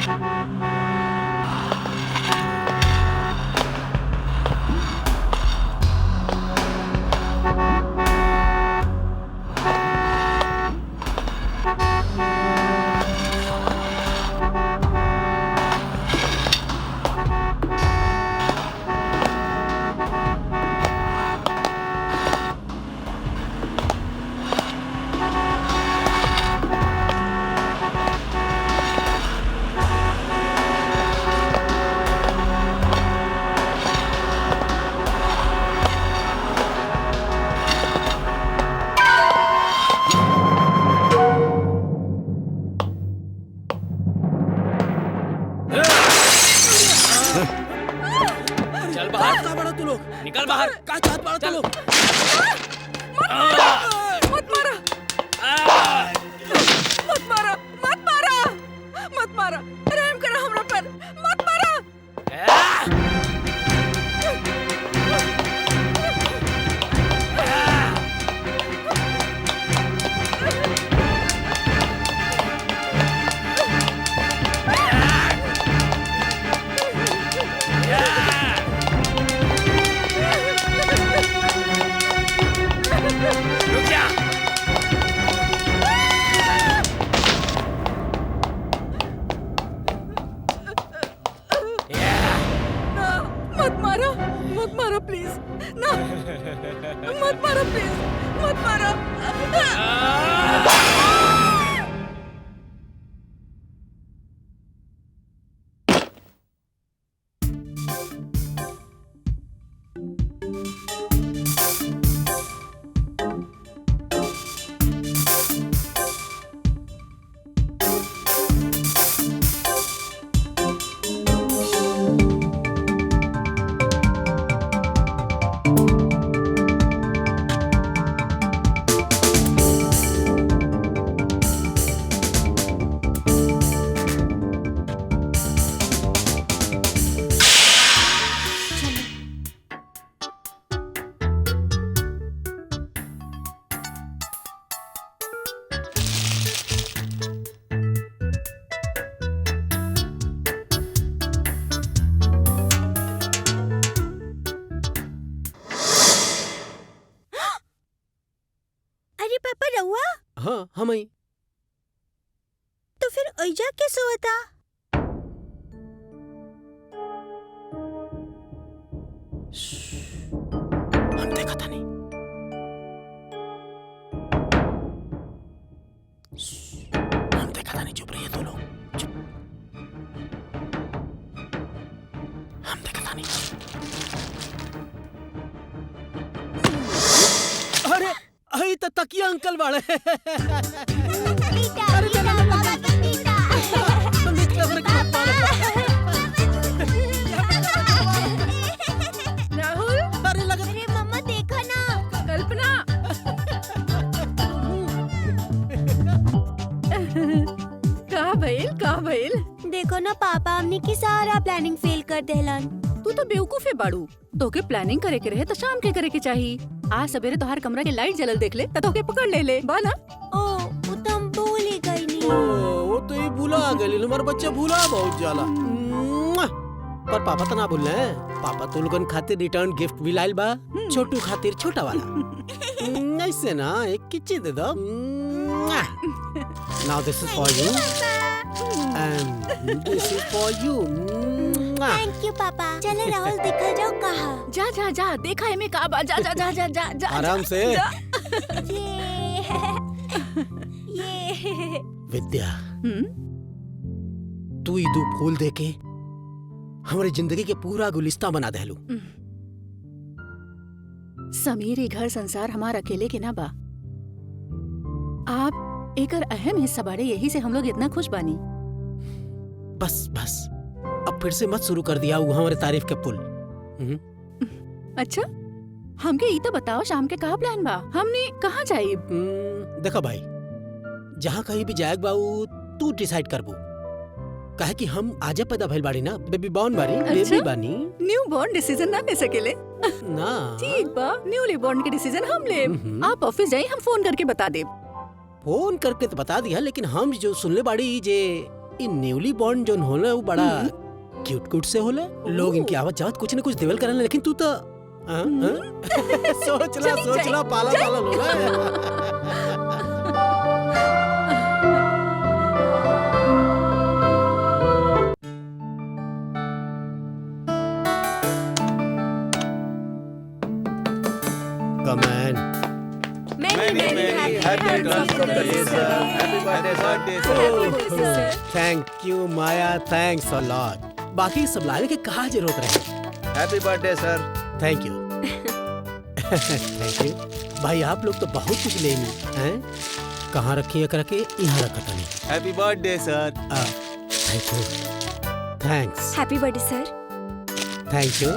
चल बाहर, तू लोग निकल बाहर। क्या चाहत बाड़ा तू लोग? मत मारा, मत मारा, मत मारा, मत मारा, रहम करा हमरा पर, मत मारा। रुक जा। ना, मत मारो प्लीज, ना, मत मारो प्लीज, मत मारो। अरे पापा रहुआ हाँ हम ही। तो फिर ओइजा कैसे होता? हम देखा था नहीं। हम देखा था नहीं, चुप रहिए दो लोग, चुप। हम देखा था नहीं। अरे अही तो तकिया अंकल वाले। राहुल, अरे लगा अरे मम्मा देखो ना। कल्पना। का भइल? देखो ना पापा हमने की सारा प्लानिंग फेल कर देलन। तू तो बेवकूफ है बाड़ू। तोके प्लानिंग करे के रहे तो शाम के करे के चाहिए। आज सवेरे तोहार कमरा के लाइट जलल देख ले तो तोके पकड़ ले बाना। ओ वो तो हम भूल ही गई नहीं। वो तो ये भूला गई, हमारे बच्चे भूला बहुत जाला। पर पापा तो ना भूल रहे हैं। पापा तो लोगन खातिर रिटर्न गिफ्ट भी लाइल बा, छोटू खातिर छोटा वाला। ऐसे ना एक किच्ची दे दो। Now this is for you and this is for you. Thank you पापा। चलो राहुल दिखा जाओ कहाँ। जा जा जा, देखा है मैं का बा। जा जा जा जा जा जा। आराम से। ये विद्या, तू ही दो फूल देके हमारी जिंदगी के पूरा गुलिस्ता बना देलू। समीर ये घर संसार हमार अकेले के ना बा। आप एकर अहम हिस्सा बाड़े, यही से हम लोग इतना खुश बानी। बस बस अब फिर से मत शुरू कर दिया वो हमारे तारीफ के पुल। अच्छा, हमके ई तो बताओ शाम के कहाँ प्लान बा? हमने कहाँ जाए? देखो भाई, जहाँ कहीं भी जाएग बाऊ तू डिसाइड करबू। काहे कि हम आजे पैदा भइल बाड़ी ना, बेबी बॉर्न बाड़ी। बेबी बानी। न्यू बॉर्न डिसीजन ना ले सकेले ना। ठीक बा, न्यूली बॉर्न के डिसीजन हम ले। आप ऑफिस जाइए, हम फोन करके बता दे। फोन करके तो बता दिया, लेकिन हम जो सुनले बाड़ी जे इन न्यूली बॉर्न जोन होला वो बड़ा क्यूट क्यूट से होला। लोग इनकी आवत जावत कुछ न कुछ देवल करन, लेकिन तू तो सोचला पाला होला। Come on. Thank you, Maya. Thanks a lot. बाकी सब लाने के कहाँ जरूरत रहे। Happy birthday sir. Thank you. Thank you. भाई आप लोग तो बहुत कुछ लेंगे हैं? कहाँ रखी रखे यहाँ रखा था नहीं। Happy birthday sir. Thank you. Thanks. Happy birthday sir. Thank you.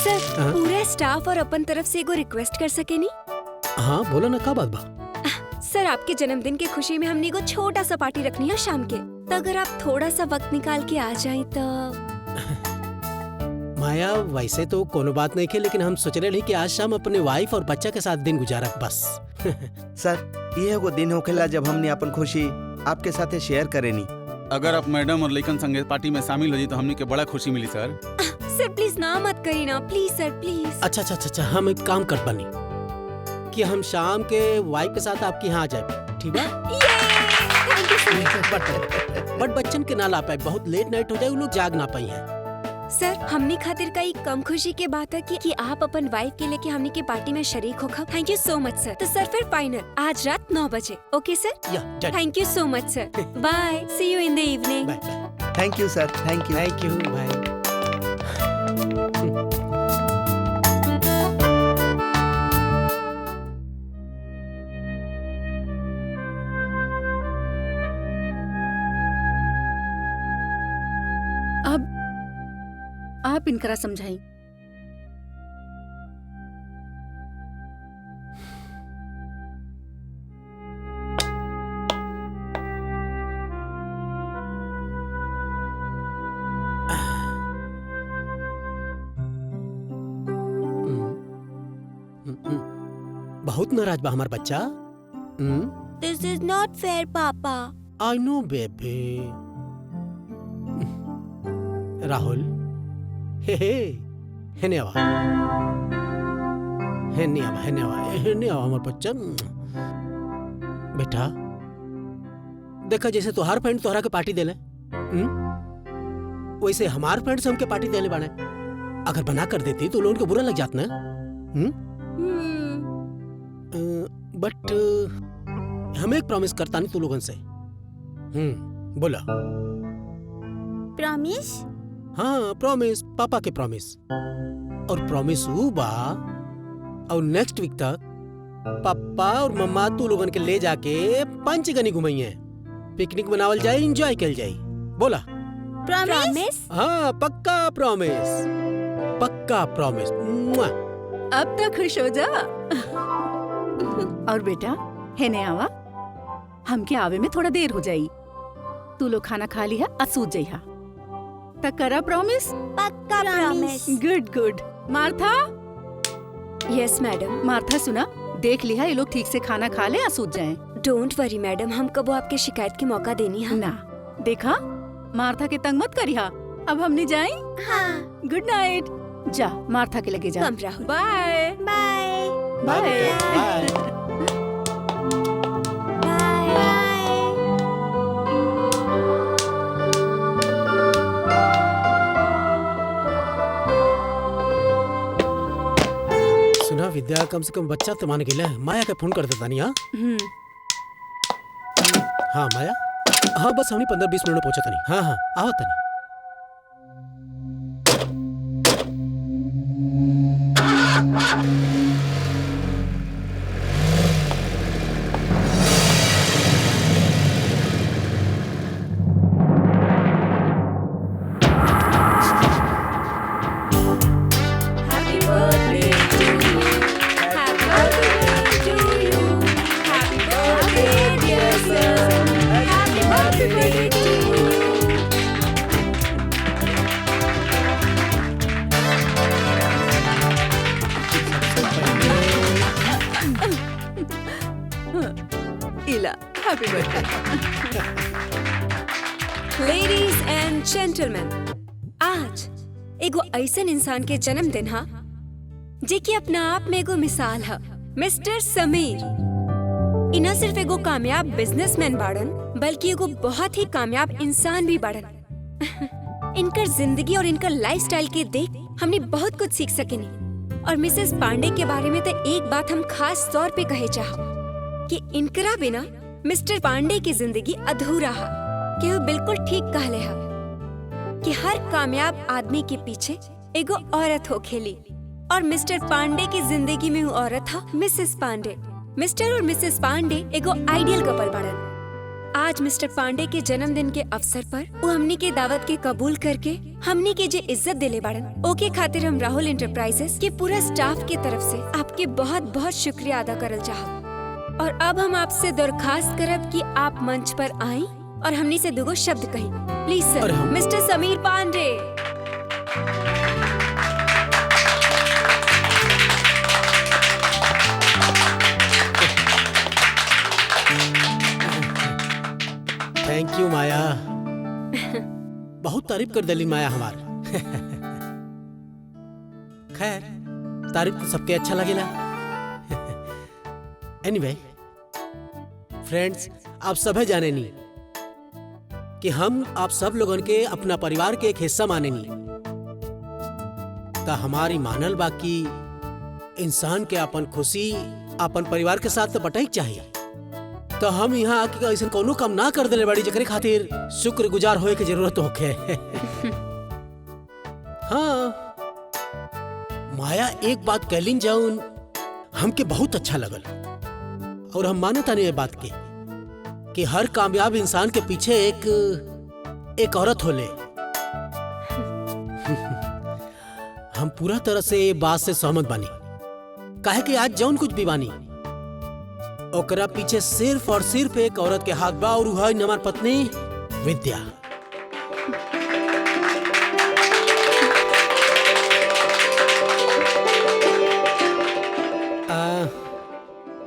सर हाँ? पूरा स्टाफ और अपन तरफ से एगो रिक्वेस्ट कर सके नी? हाँ बोलो ना, का बात बा? सर आपके जन्मदिन के खुशी में हमने एगो छोटा सा पार्टी रखनी है शाम के, तो अगर आप थोड़ा सा वक्त निकाल के आ जाए तो। माया वैसे तो कोनो बात नहीं के, लेकिन हम सोच रहे कि आज शाम अपने वाइफ और बच्चा के साथ दिन गुजारा बस। सर ये एगो दिन होखेला जब हमने अपन खुशी आपके साथ शेयर करेनी। अगर आप मैडम और लइकन संगे पार्टी में शामिल हो जी तो हमने के बड़ा खुशी मिली सर। सर प्लीज ना मत करिए ना, प्लीज सर प्लीज। अच्छा, हम एक काम कर बनी कि हम शाम के वाइफ के साथ आपके यहाँ आ जाए, ठीक है? बट बच्चन के ना ला पाए, बहुत लेट नाइट हो जाए, वो लोग जाग ना पाई हैं। सर हमने खातिर का एक कम खुशी के बात है कि आप अपन वाइफ के लेके हमने के पार्टी में शरीक होखा। थैंक यू सो मच सर। तो सर फिर फाइनल आज रात 9 बजे, ओके सर? या thank you so much sir. Bye, see you in the evening. Bye. Thank you sir. Thank you bye. अब आप इनकरा समझाई। बहुत नाराज बा हमार बच्चा। दिस इज नॉट फेयर पापा। I know baby. राहुल हेने आवा हमार बच्चा। बेटा देखा, जैसे तोहार फ्रेंड तोहरा के पार्टी देले, वैसे हमार फ्रेंड से हमके पार्टी देले बाने। अगर बना कर देती तो लोगों को बुरा लग जात ना। बट हम एक प्रॉमिस करता नहीं तू लोगन से। बोला। प्रॉमिस? हाँ प्रॉमिस, पापा के प्रॉमिस। और प्रॉमिस वो बा, और नेक्स्ट वीक तक पापा और मम्मा तू लोगन के ले जाके पंचगनी घुमाइए, पिकनिक मनावल जाए, एंजॉय कल जाए। बोला प्रॉमिस? हाँ पक्का प्रॉमिस, पक्का प्रॉमिस। अब तक खुश हो जा। और बेटा हेने आवा, हमके आवे में थोड़ा देर हो जाई। तू लोग खाना खा लिया, असूत जइहा। तक करा प्रॉमिस? पक्का promise. Good. Martha? Yes madam. Martha सुना, देख लिया ये लोग ठीक से खाना खा ले, असूत जाएं। डोंट वरी मैडम, हम कबो आपके शिकायत की मौका देनी है ना। देखा, मार्था के तंग मत करिहा। अब हमने जाए। हाँ। Good night. जा मार्था के लगे जा। Come Rahul. Bye bye bye. सुना विद्या, कम से कम बच्चा तो मान गेला। माया के फोन कर देता नहीं। हाँ माया, हाँ बस हमने 15-20 मिनट में पहुंचा था नहीं। हाँ आओ तनी। लेडीज एंड जेंटलमैन, आज एगो ऐसन इंसान के जन्मदिन हा जे कि अपना आप में एगो मिसाल है। मिस्टर समीर इ न सिर्फ एगो कामयाब बिजनेसमैन बाड़न बल्कि एगो बहुत ही कामयाब इंसान भी बाड़न। इनकर जिंदगी और इनकर लाइफस्टाइल के देख हमने बहुत कुछ सीख सकेनी। और मिसेस पांडे के बारे में तो एक बात हम खास तौर पे कहे चाहो कि इनकरा बिना मिस्टर पांडे की जिंदगी अधूरा है। कि वो बिल्कुल ठीक कहले है कि हर कामयाब आदमी के पीछे एगो औरत हो खेली और मिस्टर पांडे की जिंदगी में वो औरत था मिसेस पांडे। मिस्टर और मिसेस पांडे एगो आइडियल कपल बाड़न। आज मिस्टर पांडे के जन्मदिन के अवसर पर वो हमनी के दावत के कबूल करके हमनी के जे इज्जत दिले बाड़न ओके खातिर हम राहुल एंटरप्राइजेस के पूरा स्टाफ के तरफ से आपके बहुत बहुत शुक्रिया अदा करल चाहब। और अब हम आपसे दरखास्त करब कि आप मंच पर आएं और हमनी से दुगो शब्द कही। Please sir. Mister Sameer Pandey. Thank you Maya. बहुत तारीफ कर दली माया हमार। खैर तारीफ तो सबके अच्छा लगेला। एनीवे फ्रेंड्स, आप सभी जाने नी कि हम आप सब लोगन के अपना परिवार के एक हिस्सा माने नी। ता हमारी मानल बाकी इंसान के अपन खुशी अपन परिवार के साथ तो बटाई चाहिए। तो हम यहाँ आके ऐसा कोनो काम ना कर देले बड़ी जकरे खातिर शुक्रगुजार होए के जरूरत होखे। हाँ माया एक बात कहलिन जाऊन हमके बहुत अच्छा लगल और हम मानता नहीं ये बात के कि हर कामयाब इंसान के पीछे एक औरत होले। हम पूरा तरह से ये बात से सहमत बानी। काहे कि आज जौन कुछ भी बानी ओकरा पीछे सिर्फ और सिर्फ एक औरत के हाथ बा और वह है हमार पत्नी विद्या।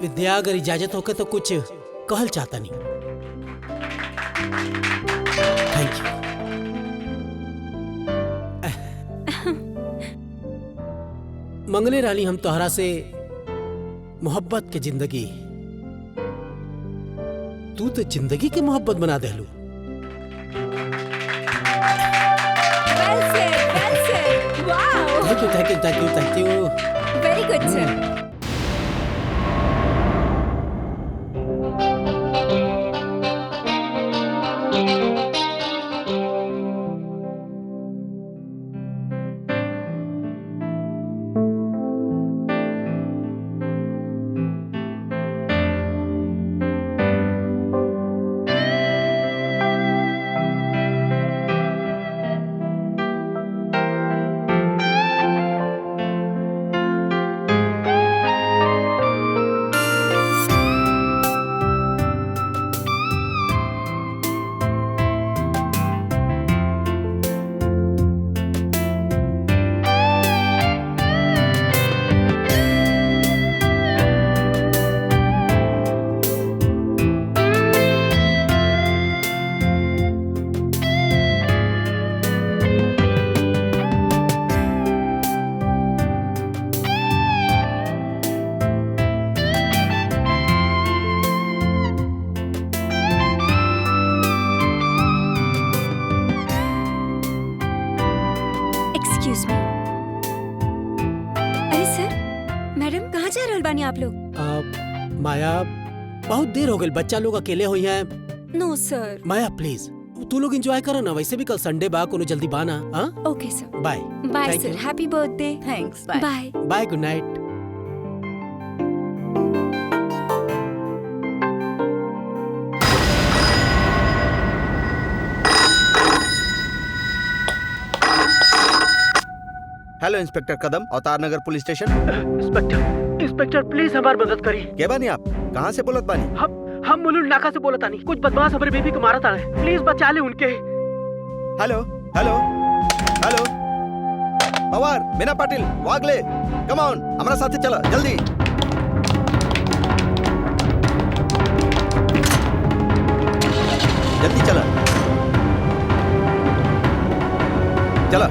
विद्या अगर इजाजत होके तो कुछ कहल चाहता नहीं। Thank you. मंगले रानी हम तोहरा से मोहब्बत के जिंदगी, तू तो जिंदगी के मोहब्बत बना देलू। Thank you. वेरी गुड सर। आप लोग माया बहुत देर हो गई, बच्चा लोग अकेले हुई हैं। नो सर। माया प्लीज तू लोग एंजॉय करो ना, वैसे भी कल संडे बा, कोनो जल्दी बाना। हाँ okay sir. Bye bye sir. Happy birthday. Thanks. Bye bye. Good night. Hello inspector Kadam, Avtar नगर पुलिस स्टेशन। इंस्पेक्टर प्लीज हमारी मदद करी। क्या बानी आप? कहाँ से बोलत बानी? हम मुलुंड नाका से बोलत आनी। कुछ बदमाश हमारे बेबी को मारा था, प्लीज बचा ले उनके। Hello hello hello Pawar, Meena Patil, Wagle, come on, हमारा साथे चला जल्दी। जल्दी चला। चला।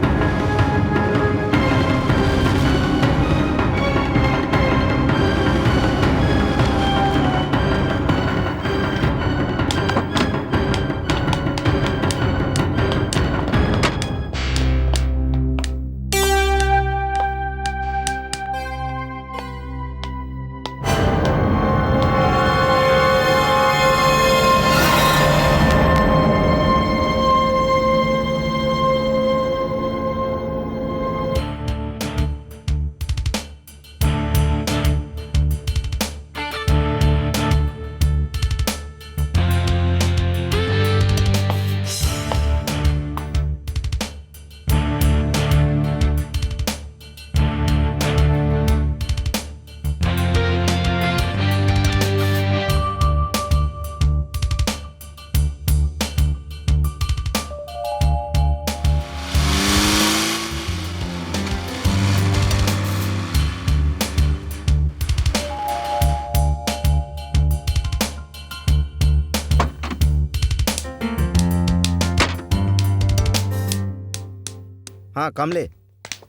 हाँ कमले,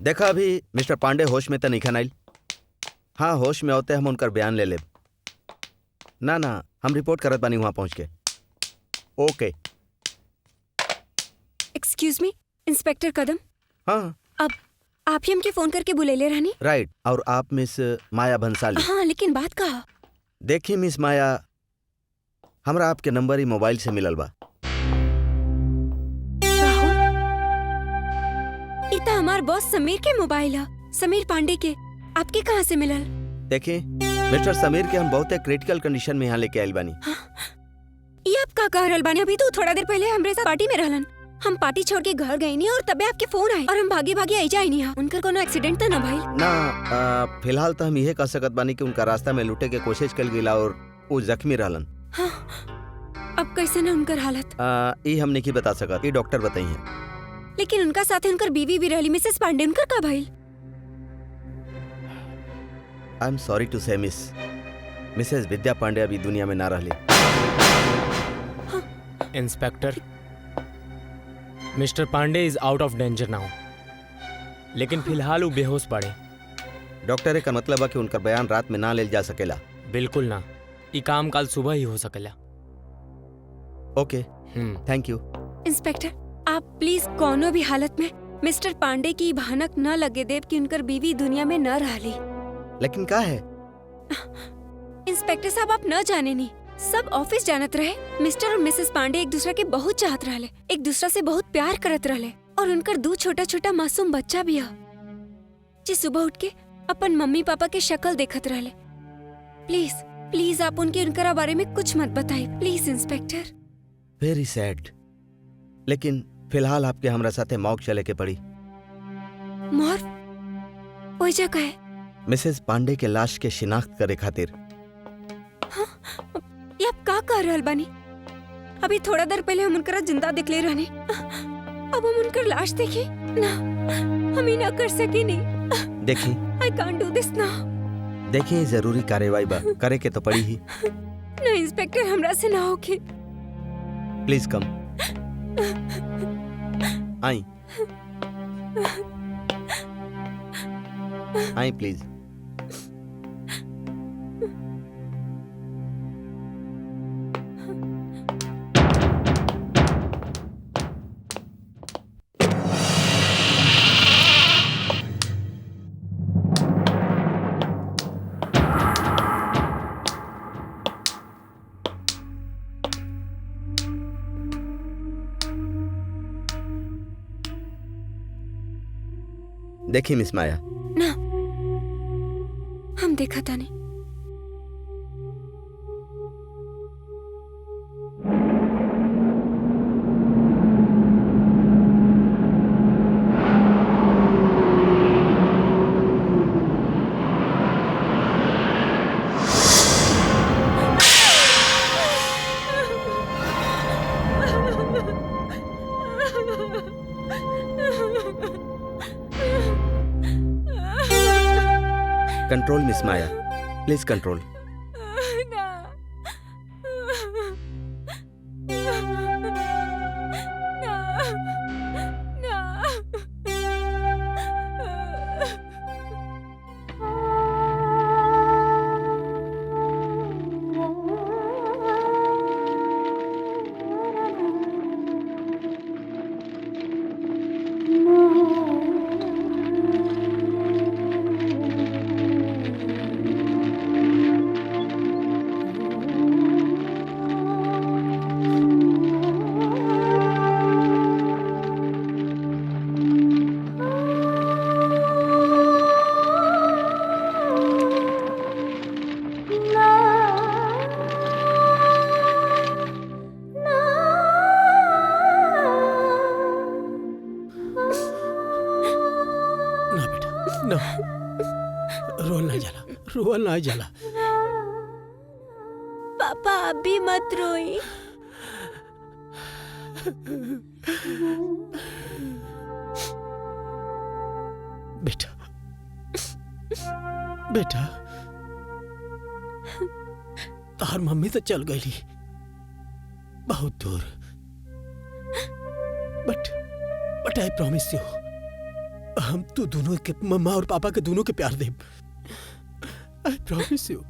देखा अभी मिस्टर पांडे होश में तो नहीं खनाइल। हाँ होश में होते हम उनकर बयान ले ले। ना ना हम रिपोर्ट करत बानी वहाँ पहुँच के। ओके। एक्सक्यूज मी इंस्पेक्टर कदम। हाँ अब आप ही हमके फोन करके बुले ले रहनी। राइट। और आप मिस माया भंसाली। हाँ लेकिन बात कहा। देखिए मिस माया, हमरा आपके नंबर ही मोबाइल से मिलल बा। इता हमार बॉस समीर के मोबाइल है, समीर पांडे के। आपके कहाँ से मिलल? देखिए मिस्टर समीर के हम बहुत क्रिटिकल कंडीशन में यहाँ लेके आइल बानी। हाँ? ये आप का कह रहल बानी? अभी तो थोड़ा देर पहले हमरे साथ पार्टी में रहलन। हम पार्टी छोड़ के घर गए नहीं और तबे आपके फोन आए और हम भागे भागे आई जाए नहीं। उनकर कोनो एक्सीडेंट तो ना भाई? ना फिलहाल तो हम यह कह सकत बानी कि उनका रास्ता में लूटे के कोशिश कल गईला और वो जख्मी रहलन। हाँ, अब कैसे ना उनकर हालत? ये हम नहीं बता सकत, ये डॉक्टर बताई हैं। लेकिन उनका साथ उनकर बीवी भी रहली, मिसेस पांडे। उनकर का भाई? I am sorry to say Mrs Vidya Pandey अभी दुनिया में ना रहली। Inspector, mister Pandey is out of danger now, लेकिन फिलहाल वो बेहोश पड़े। डॉक्टर का मतलब है कि उनका बयान रात में ना ले जा सकेला। बिल्कुल ना, ये काम कल सुबह ही हो सकेला। ओके थैंक यू। इंस्पेक्टर आप प्लीज कोनो भी हालत में मिस्टर पांडे की भयानक न लगे देव कि उनकर बीवी दुनिया में न रहली। लेकिन क्या है इंस्पेक्टर साहब, आप न जाने नहीं, सब ऑफिस जानत रहे मिस्टर और मिसेस पांडे एक दूसरे के बहुत चाहत रहले, एक दूसरा से बहुत प्यार करत रहले और उनकर दो छोटा छोटा मासूम बच्चा भी है जी सुबह उठ के अपन मम्मी पापा के शक्ल देखत रहले। प्लीज प्लीज आप उनके बारे में कुछ मत बताइए प्लीज इंस्पेक्टर। वेरी सैड, लेकिन फिलहाल आपके हमरा साथे मॉक चले के पड़ी। मॉर्फ? वही जगह है मिसेस पांडे के लाश के शिनाख्त करे खातिर। हाँ? ये आप का कर रहल बानी? अभी थोड़ा देर पहले हम उनकरा जिंदा दिखले रहने, अब हम उनकर लाश देखी ना, हम ही ना कर सके नहीं। देखी आई कांट डू दिस ना। देखिए जरूरी कार्रवाई बा, करे के तो पड़ी ही। ना इंस्पेक्टर, हमरा से ना होके। Please come. I I please. देखिए मिस माया, ना हम देखा था नहीं। Control miss Maya, please control. ना रोल ना जाला, रोल ना जाला। पापा आप भी मत रोइए। बेटा बेटा तार मम्मी तो चल गई बहुत दूर, बट आई प्रॉमिस यू हम तू दोनों के मम्मा और पापा के दोनों के प्यार दे। I promise you.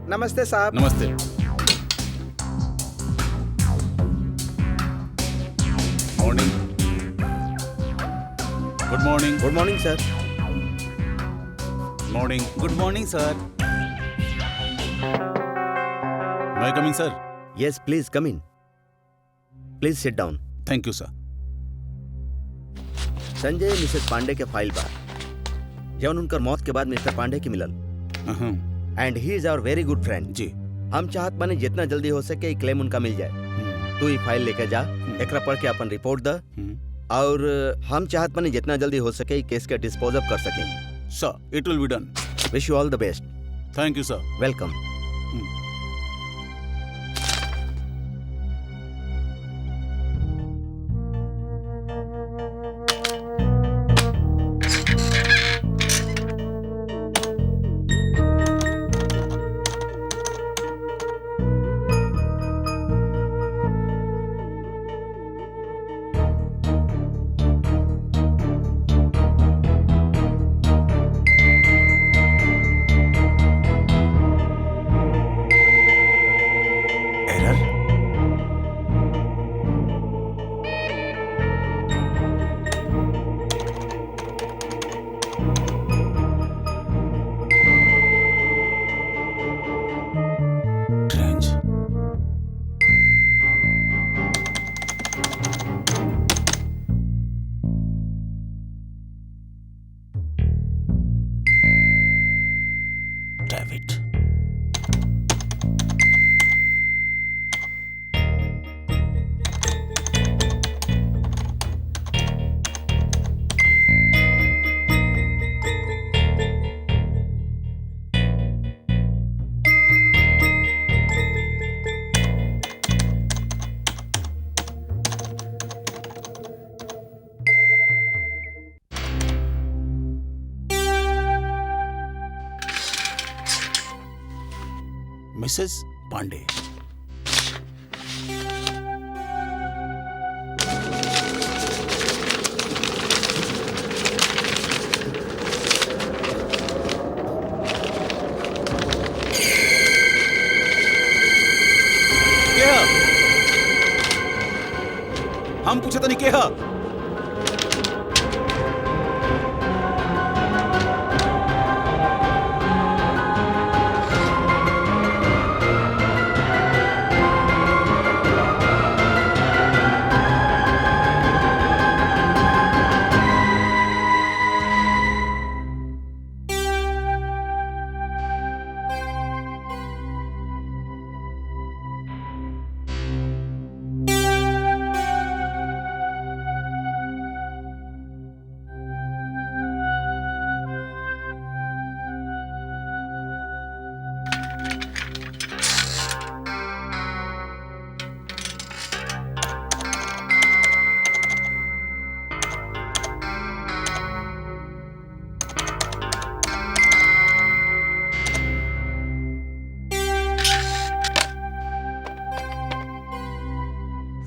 नमस्ते साहब। नमस्ते। Morning. Good morning. Good morning sir. Morning. Good morning sir. मैं coming sir? Yes please come in. Please sit down. Thank you sir. Sanjay Mrs Pandey के फाइल बा जौन उनकर मौत के बाद मिस्टर पांडे की मिलल, and he is our very good friend. जी। हम चाहत माने जितना जल्दी हो सके क्लेम उनका मिल जाए। तू ये फाइल लेके जा, एकरा पढ़ के अपन रिपोर्ट द, और हम चाहत माने जितना जल्दी हो सके केस के डिस्पोज अप कर सके। Sir it will be done. Wish you all the best. Thank you sir. Welcome. David. Mrs Pandey. क्या हम पूछे तो नहीं क्या?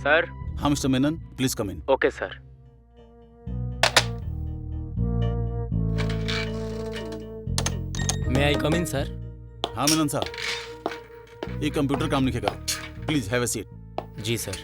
सर। हाँ mister Menon, please come in. Okay sir. May I come in sir? हाँ मेनन साहब, ये कंप्यूटर काम लिखेगा। Please have a seat. जी sir.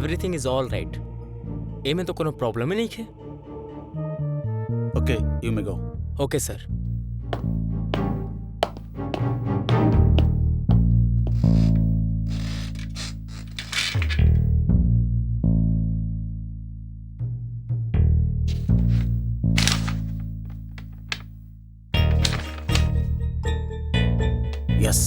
Everything is all right. ए में तो कोनो प्रॉब्लम ही नहीं है। Okay you may go. Okay sir. Yes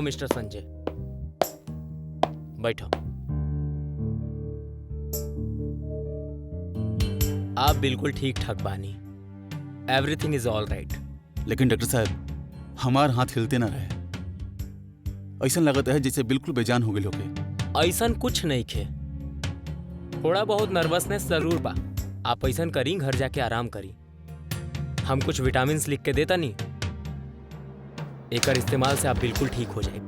mister Sanjay बैठो। आप बिल्कुल ठीक ठाक बानी। Everything is all right. लेकिन डॉक्टर साहब हमार हाथ हिलते ना रहे। ऐसा लगता है जैसे बिल्कुल बेजान हो गए लोग। ऐसा कुछ नहीं खे, थोड़ा बहुत नर्वसनेस जरूर बा। आप ऐसा करी, घर जाके आराम करी। हम कुछ विटामिन लिख के देता नहीं, एकर इस्तेमाल से आप बिल्कुल ठीक हो जाए।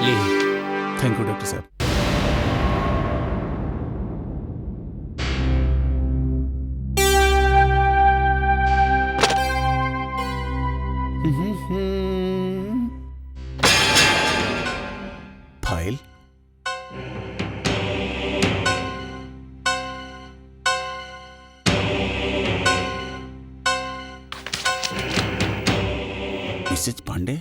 ली। थैंक यू डॉक्टर साहब। फाइल मिसेज पांडे,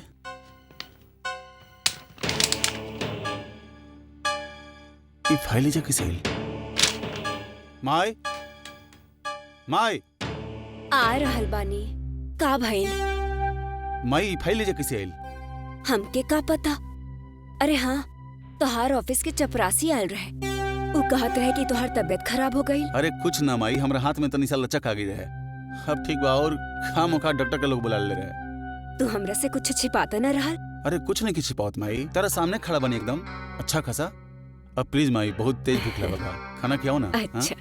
ये फाइल जा किसे? माय माय आ रहल बानी। का भइल? माई फाइल जा किसे आइल? हमके का पता। अरे हाँ, तोहार ऑफिस के चपरासी आयल रहे। वो कहत रहे कि तोहार तबीयत खराब हो गई। अरे कुछ ना माई, हमरा हाथ में तनी सा लचक आ गई रहे। अब ठीक बा, और खामोखा डॉक्टर के लोग बुला ले रहे। तू हमरा से कुछ छिपाता न रहल? अरे कुछ नहीं की छिपावत माई, तेरा सामने खड़ा बनी एकदम अच्छा खासा। अब प्लीज माई, बहुत तेज भूख लगा बा, खाना खिलाओ ना। अच्छा।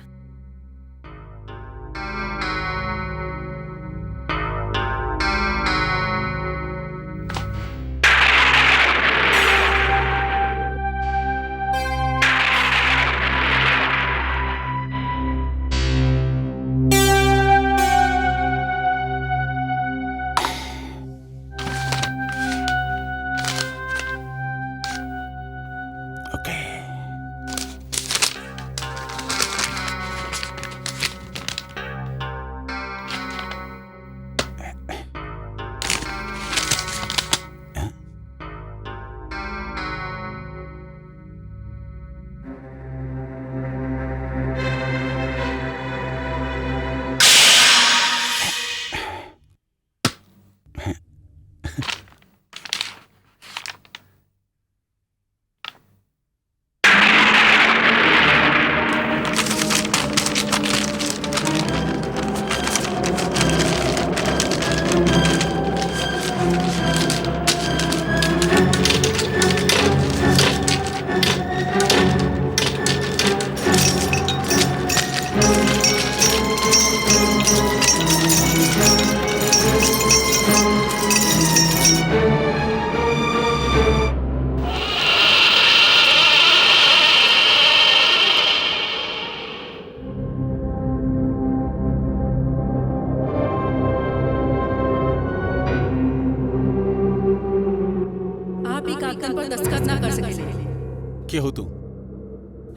के हो तू?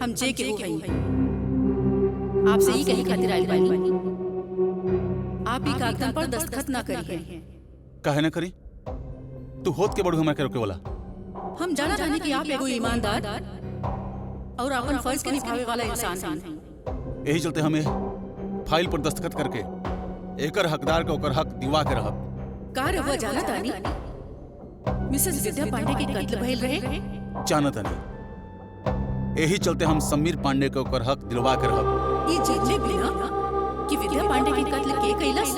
हम जे के हो हई आपसे ही कहीं खातिर आइल बानी। आप ही कागजन पर दस्तखत ना करी है। काहे ना करी? तू होत के बड़ू हमरा के रोके वाला? हम जाना जाने कि आप एगो ईमानदार और अपन फर्ज के निभावे वाला इंसान हैं। यही चलते हमें फाइल पर दस्तखत करके एकर हकदार का ओकर हक दिवा के रहब। का रहुआ जाना तानी मिसेस विद्या पांडे के कत्ल भइल रहे? जानत नहीं। यही चलते हम समीर पांडे के ओकर हक दिलवा के रहब। ये जानले बिना कि विद्या पांडे के कत्ल के कैलस?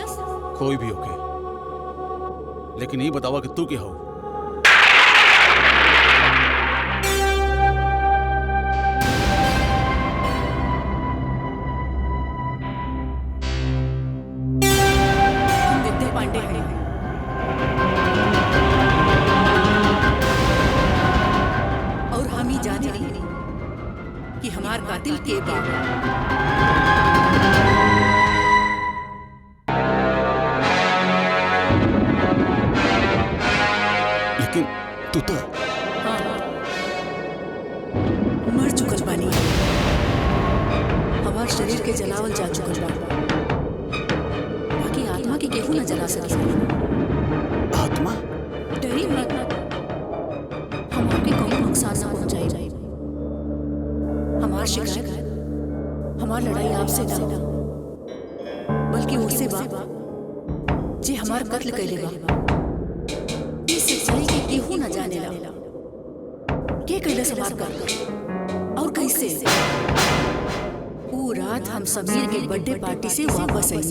कोई भी होके, लेकिन ये बतावा कि तू के हो? विद्या पांडे हैं। और हम ही जाने कि हमार कातिल के बा। लेकिन तू तो मर चुकल बानी। हमार शरीर के जलावल जा चुकल बा, बाकी आत्मा के केहू न जला सके। आत्मा? डरी मत, हम आपके कोई नुकसान ना पहुंचाई। हमार शिकायत, हमार लड़ाई आपसे ना, बल्कि उससे बा जे हमार कत्ल कैले बा। इस सच्चाई के केहू न जानेला के कैले हमार कत्ल और कैसे। वो रात हम समीर के बर्थडे पार्टी से वापस आई।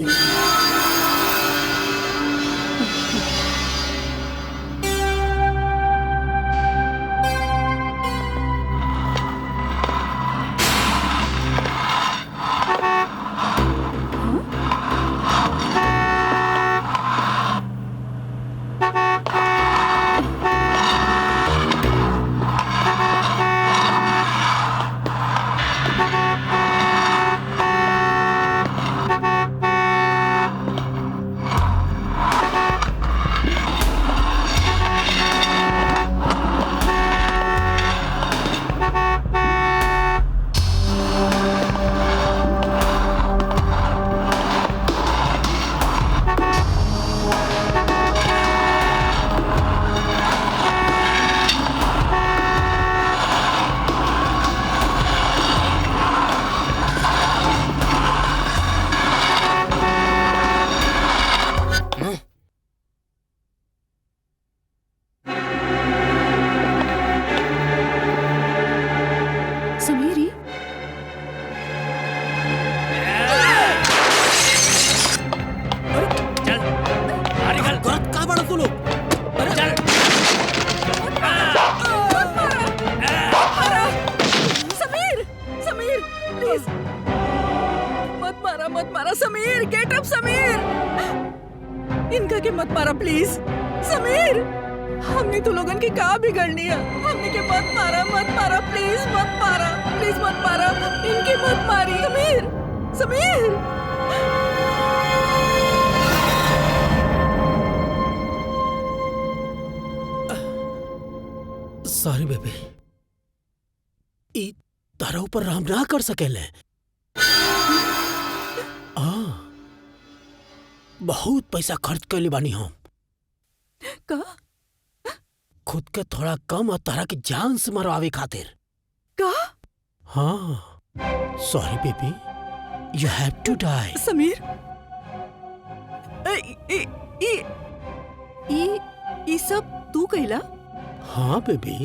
समीरी, का बड़ा तू लोग? समीर, समीर, प्लीज मत मारा, मत मारा। Sameer, get up Sameer. इनका के मत मारा प्लीज। समीर, हमने तो लोगन की का बिगड़नी है। हमने के मत मारा, मत मारा प्लीज, मत मारा, प्लीज मत मारा। इनकी मत मारी। समीर, समीर। सॉरी बेबी, ई तारा ऊपर राम ना कर सकेले। बहुत पैसा खर्च कैले बानी हम। का? खुद के थोड़ा कम और तारा के जान से मरवावे खातिर। का? हाँ, sorry baby, you have to die. Sameer, ये सब तू कहला? हाँ बेबी।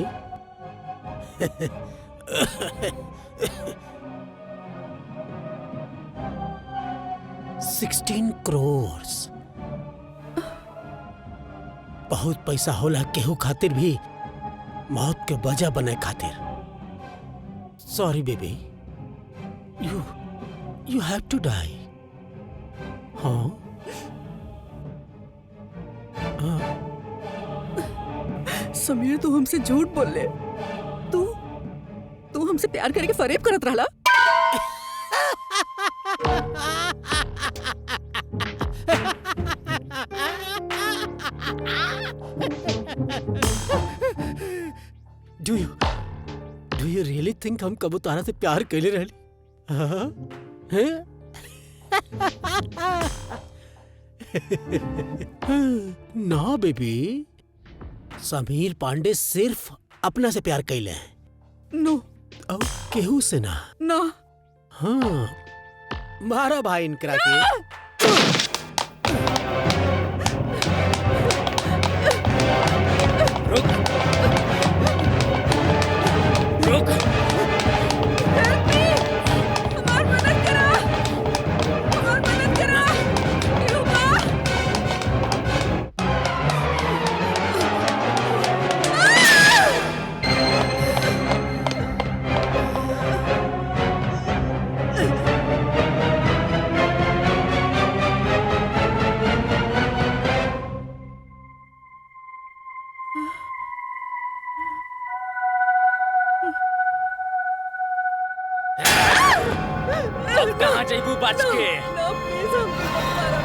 16 करोड़ बहुत पैसा होला केहू खातिर भी मौत के वजह बने खातिर। Sorry baby, you have to die. हाँ, समीर, तू हमसे झूठ बोल ले। तू हमसे प्यार करके फरेब करत रहला। Do you थिंक हम कबू तारा से प्यार कैले रहली? हाँ? हैं? ना बेबी, समीर पांडे सिर्फ अपना से प्यार कैले हैं। नो अब केहू से ना। ना हाँ, मारा भाई इनकरा के। रुक अब कहाँ जाइबू बच के? नो प्लीज हमको मत मारो।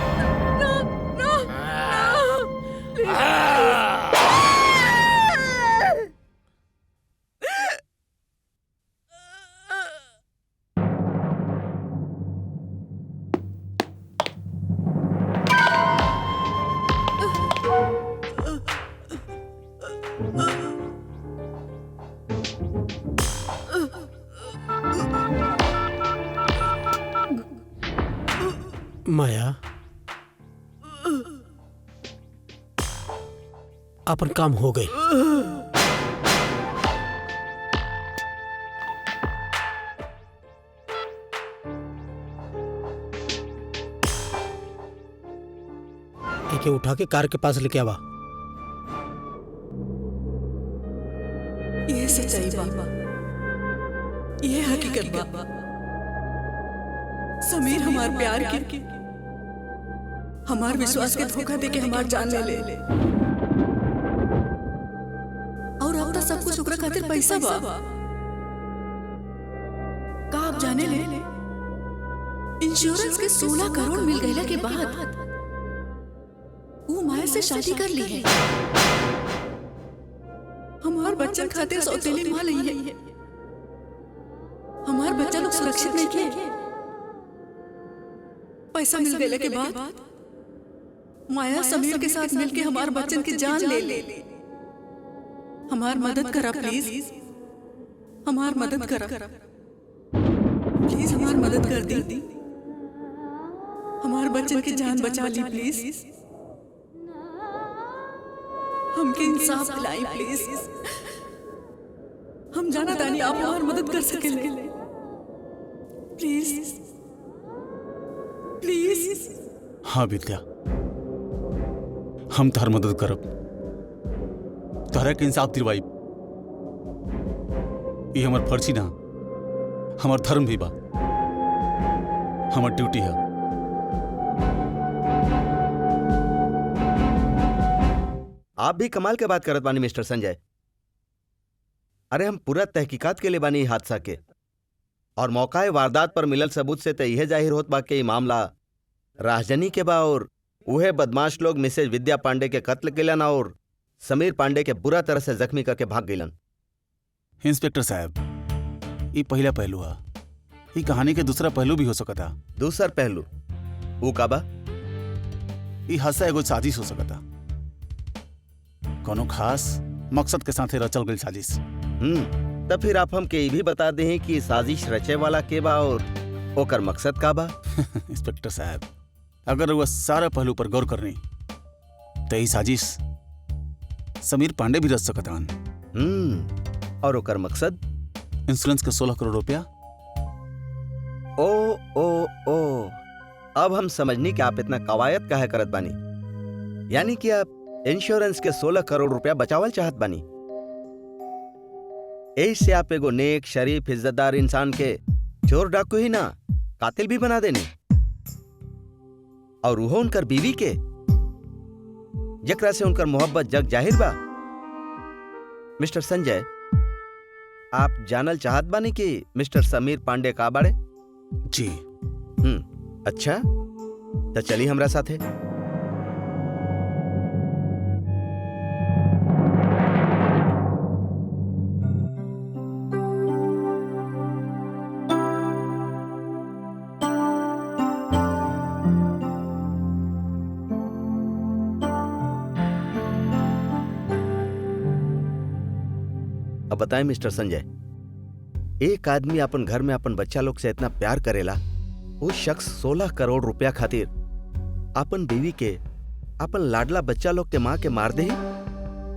नो नो माया, अपन काम हो गई। एके उठा के कार के पास लेके आवा। ये सच्चाई बा, ये हकीकत बा। समीर हमार प्यार के, हमार विश्वास के धोखा देके हमार जान ले ले। और अब तक सब कुछ ओकरा खातिर पैसा बा। का आप जाने ले, इंश्योरेंस के 16 करोड़ मिल गईला के बाद वो माया से शादी कर ली है। हमार बच्चन खातिर सौतेली माँ नहीं है। हमार बच्चा लोग सुरक्षित नहीं के। पैसा मिल गए के बाद माया समीर के साथ मिलके हमार बच्चन की जान ले ले। हमार मदद करा प्लीज, हमार मदद करा प्लीज, हमार मदद कर दी। हमार बच्चन की जान बचा ली प्लीज। हमके इंसाफ दिलाई प्लीज। हम जाना तानी आप हमार मदद कर सकेले प्लीज प्लीज। हाँ विद्या, हम तार मदद करब, तारा के इंसाफ दिलवाई। ये हमार फर्जी ना, हमार धर्म भी बा, हमार ड्यूटी है। आप भी कमाल के बात करत बानी मिस्टर संजय। अरे हम पूरा तहकीकात के लिए बानी हादसा के, और मौका वारदात पर मिलल सबूत से तो यह जाहिर होत बा कि ये मामला राजनी के बा, और उहे बदमाश लोग मिसेज विद्या पांडे के कत्ल केलन और समीर पांडे के बुरा तरह से जख्मी करके भाग गईलन। इंस्पेक्टर साहब, ये पहला पहलू है, ये कहानी के दूसरा पहलू भी हो सकता। दूसर पहलू ऊ का बा? ये हादसा एगो साजिश हो सकता, कोनो खास मकसद के साथ रचल गई साजिश। तो फिर आप हमके ये भी बता दें कि साजिश रचे वाला के बा और ओकर मकसद का बा? इंस्पेक्टर साहब, अगर वह सारा पहलू पर गौर करनी तो ये साजिश समीर पांडे भी रच सकतान। और ओकर मकसद? इंश्योरेंस के 16 करोड़ रुपया। ओ अब हम समझनी कि आप इतना कवायद काहे करत बानी। यानी कि आप इंश्योरेंस के 16 करोड़ रुपया बचावल चाहत बानी। ऐसे आप एगो नेक, शरीफ, इज्जतदार इंसान के चोर डाकू ही ना, कातिल भी बना देनी, और वो उनकर बीवी के, जकरा से उनकर मोहब्बत जग जाहिर बा। मिस्टर संजय, आप जानल चाहत बानी कि मिस्टर समीर पांडे का बाड़े? जी। अच्छा, तो चली हमरा साथे। बताएं मिस्टर संजय, एक आदमी अपन घर में अपन बच्चा लोग से इतना प्यार करेला, वो शख्स 16 करोड़ रुपया खातिर अपन बीवी के, अपन लाडला बच्चा लोग के माँ के मार दे।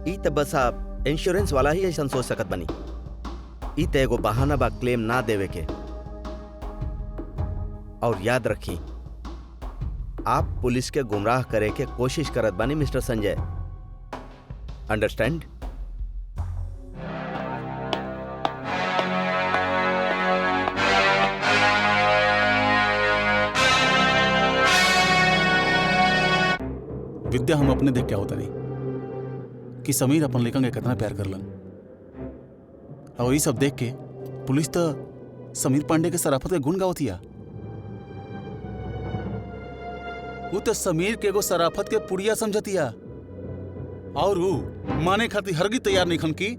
ई त बस आप इंश्योरेंस वाला ही ऐसा सोच सकत बनी। ई त एगो बहाना बा क्लेम ना देवे के। और याद रखी, आप पुलिस के गुमराह करे के कोशिश करत बानी मिस्टर संजय। अंडरस्टैंड? विद्या हम अपने देख क्या होता नहीं कि समीर अपन लेखन के कितना प्यार करलन, और ये सब देख के पुलिस तो समीर पांडे के सराफत के गुण गावतिया। वो तो समीर के एगो सराफत के पुड़िया समझतिया, और वो माने खातिर हरगी तैयार नहीं खन की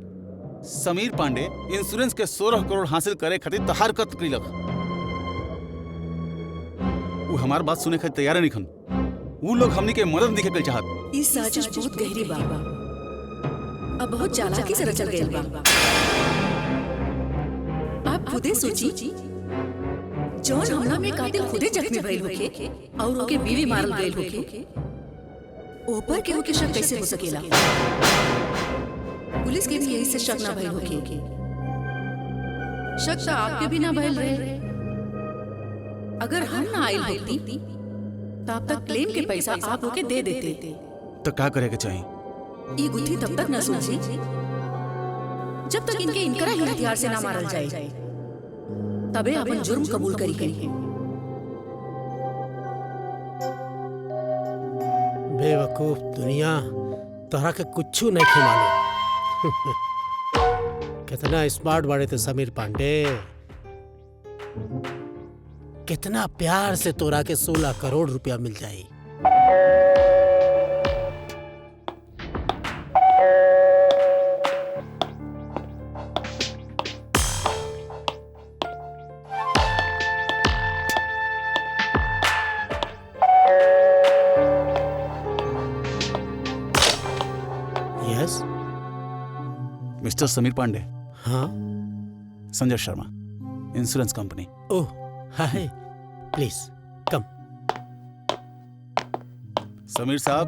समीर पांडे इंश्योरेंस के 16 करोड़ हासिल करे खातिर तहार कत कैलक। वो हमार बात सुने खातिर तैयार नहीं खन। वो लोग हमनी के मदद दिखे के चाहत। ई साजिश बहुत गहरी बा, अब बहुत चालाकी से रचल गइल बा। आप खुदे सोची, जौन हमला में कातिल खुदे जख्मी भइल होखे और ओके बीवी मारल गइल होखे, ऊपर के ओके शक कैसे हो सकेला? पुलिस के भी यही से शक ना भइल होखे। शक तो आपके भी ना भइल रहे। अगर हम ना आइल होती तब तक क्लेम के पैसा आप ओके दे देते। तो क्या करे के चाहिए? ये गुत्थी तब तक न सुलझी जब तक इनके इनकरा ही हथियार से ना मारल जाए, तबे अपन जुर्म कबूल करी। बेवकूफ दुनिया, तोहरा के कुछ नहीं मालूम। कितना स्मार्ट बाड़े थे समीर पांडे। कितना प्यार से तोरा के 16 करोड़ रुपया मिल जाए। Yes mister Sameer Pandey. हाँ, संजय शर्मा, इंश्योरेंस कंपनी। ओह हाय, प्लीज कम। समीर साहब,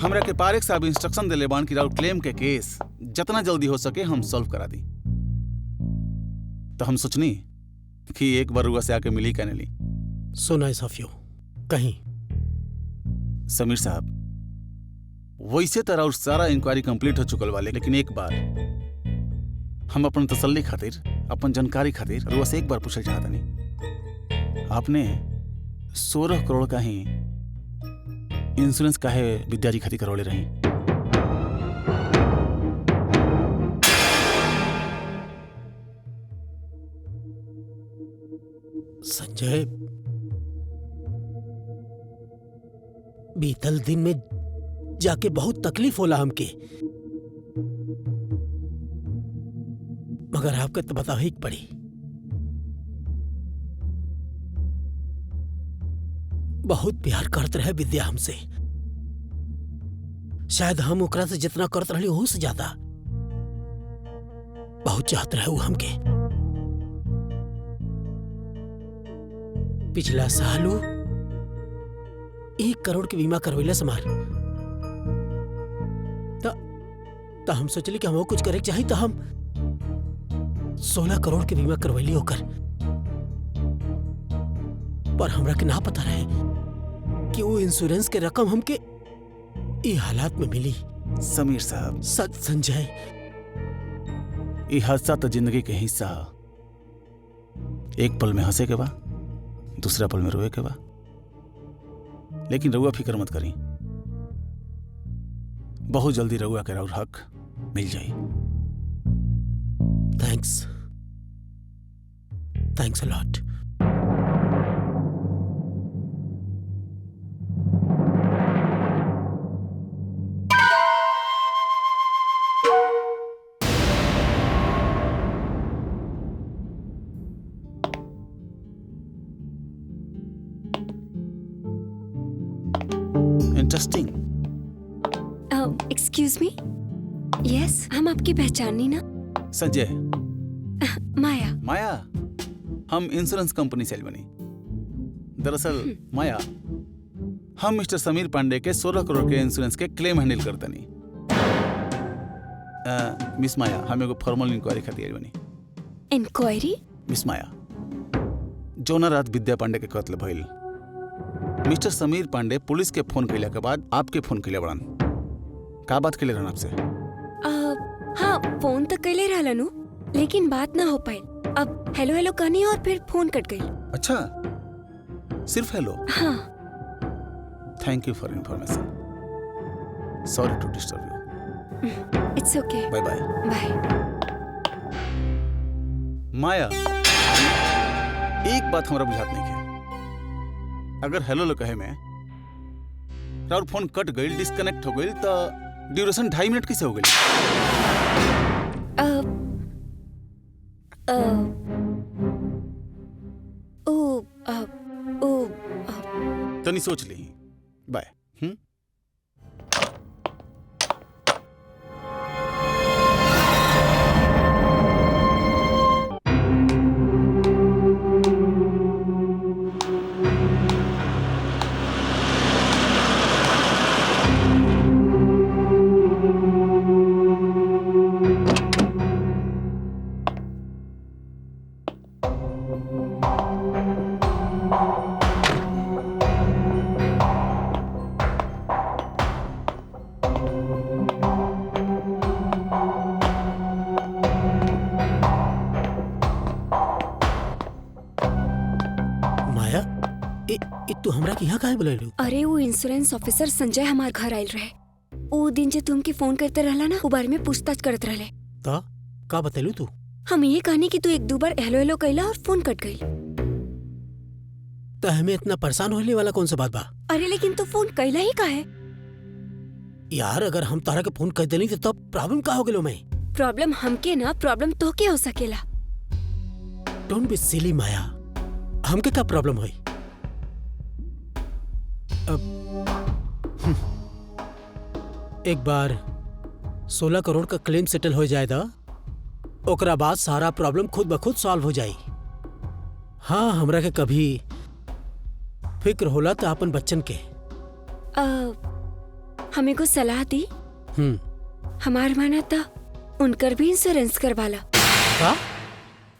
हमरा के पारेख साहब इंस्ट्रक्शन दिले बान की राउट क्लेम के केस जितना जल्दी हो सके हम सॉल्व करा दी। तो हम सोचनी कि एक बार रुआ से आके मिली कहने ली। So nice of you. कहीं समीर साहब, वैसे तरह और सारा इंक्वायरी कंप्लीट हो चुकल वाले, लेकिन एक बार हम अपन तसल्ली खातिर, अपन जानकारी खातिर रुआ से एक बार पूछल चाहता नहीं, आपने 16 करोड़ का ही इंश्योरेंस काहे विद्या जी खातिर करवले रही? संजय, बीतल दिन में जाके बहुत तकलीफ होला हमके, मगर आपके तो बतावे ही पड़ी। बहुत प्यार करत रहे विद्या हमसे, शायद हम ओकरा से जितना करत रही हो से ज्यादा। बहुत चाहत रहे वो हमके। पिछला साल 1 करोड़ के बीमा करवेला समार, तो हम सोचली कि हम कुछ करे चाहिए, तो हम 16 करोड़ के बीमा करवैली होकर। पर हमरा के ना पता रहे कि वो इंश्योरेंस के रकम हमके ई हालात में मिली। समीर साहब, सच संजय, ये हादसा तो जिंदगी के हिस्सा। एक पल में हंसे के बा, दूसरा पल में रोए के बा, लेकिन रउआ फिक्र मत करी, बहुत जल्दी रउआ के राउर हक मिल जाई। Thanks a lot. Interesting. Excuse me, yes, हम आपकी पहचानी ना? संजय। माया। माया, हम इंश्योरेंस कंपनी से आइल बनी। दरअसल माया, हम मिस्टर समीर पांडे के 16 करोड़ के इंश्योरेंस के क्लेम हैंडल करतनी। मिस माया, हम एगो फॉर्मल इंक्वायरी खातिर आइल बनी। इंक्वायरी? मिस माया, जौना रात विद्या पांडे के कत्ल भइल, मिस्टर समीर पांडे पुलिस के फोन कैला के बाद आपके फोन कैले बड़न। का बात कैले रहन आपसे? हाँ, फोन तो कैले रहलनु, लेकिन बात ना हो पाई। अब हेलो हेलो कहनी और फिर फोन कट गई। अच्छा, सिर्फ हेलो? हाँ। Thank you for information. Sorry to disturb you. It's okay. Bye bye. Bye. Maya, एक बात हमरा बुझात नहीं है। अगर हेलो लो कहे में और फोन कट गई, डिस्कनेक्ट हो गई, तो ड्यूरेशन 2.5 मिनट कैसे हो गई? तनी सोच ली। बाय। तू हमरा के यहाँ काहे बुलाइलू? अरे वो इंश्योरेंस ऑफिसर संजय हमार घर आयल रहे। वो दिन जे तुमके फोन करते रहला ना, वो बारे में पूछताछ करत रहले। तो का बतैलू तू? हम ये कहनी कि तू 1-2 बार हेलो हेलो कैला और फोन कट गई। तो हमें इतना परेशान होने वाला कौन सा बात बा? अरे लेकिन तू फोन कैला ही काहे? यार, अगर हम तारा के फोन कर देनी तो तब प्रॉब्लम का हो गेलो? मैं प्रॉब्लम हमके ना, प्रॉब्लम तोके हो सकेला। डोंट बी सिली माया, हमके क्या प्रॉब्लम हुई? एक बार 16 करोड़ का क्लेम सेटल हो जाए, ओकरा बाद सारा प्रॉब्लम खुद ब खुद सॉल्व हो जाई। हाँ, हमरा के कभी फिक्र होला तो अपन बच्चन के। हमें को सलाह दी। हमार माना था उनकर भी इंश्योरेंस करवाला। का?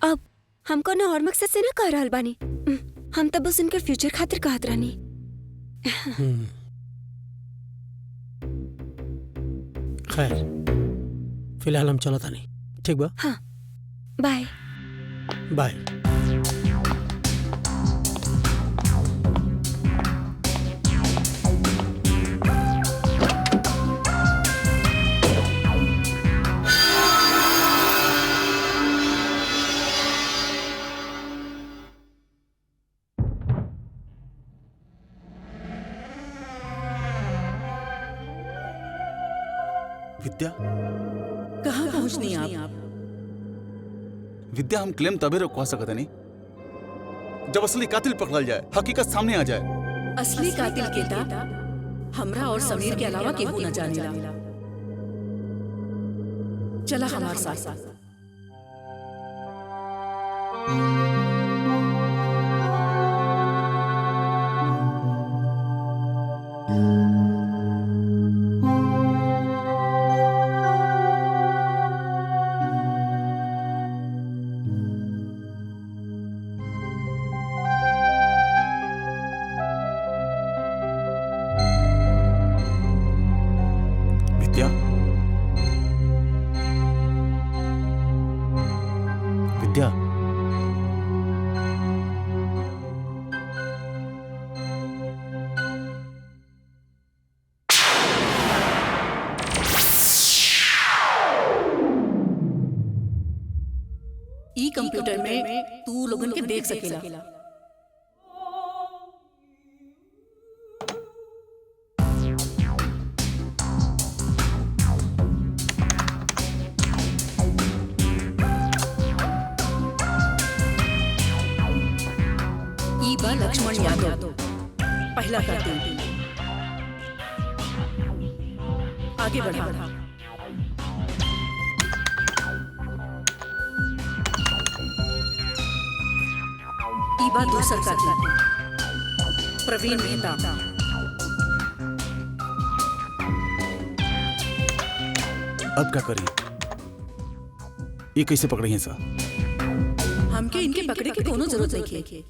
अब हमको ना और मकसद से ना कह रहल बानी, हम तब बस उनकर फ्यूचर खातिर कहत रहनी। खैर, फिलहाल हम चलता नहीं। ठीक बा? हाँ, बाय बाय। विद्या, कहाँ पहुँचनी आप? विद्या, हम क्लेम तभी रोकवा सकते नहीं जब असली कातिल पकड़ल जाए, हकीकत सामने आ जाए। असली कातिल केटा हमरा और समीर के अलावा केहू न जानेला। चला हमारे साथ। विद्या, विद्या, ई कंप्यूटर में तू लोगन के देख सकेला। ई बा लक्ष्मण यादव, पहला कातिल। आगे बढ़ा। ई बात दूसर का थी प्रवीण मेहता। अब क्या करी? ये कैसे पकड़े हैं सर? हमके इनके पकड़े के कोनो जरूरत नहीं है,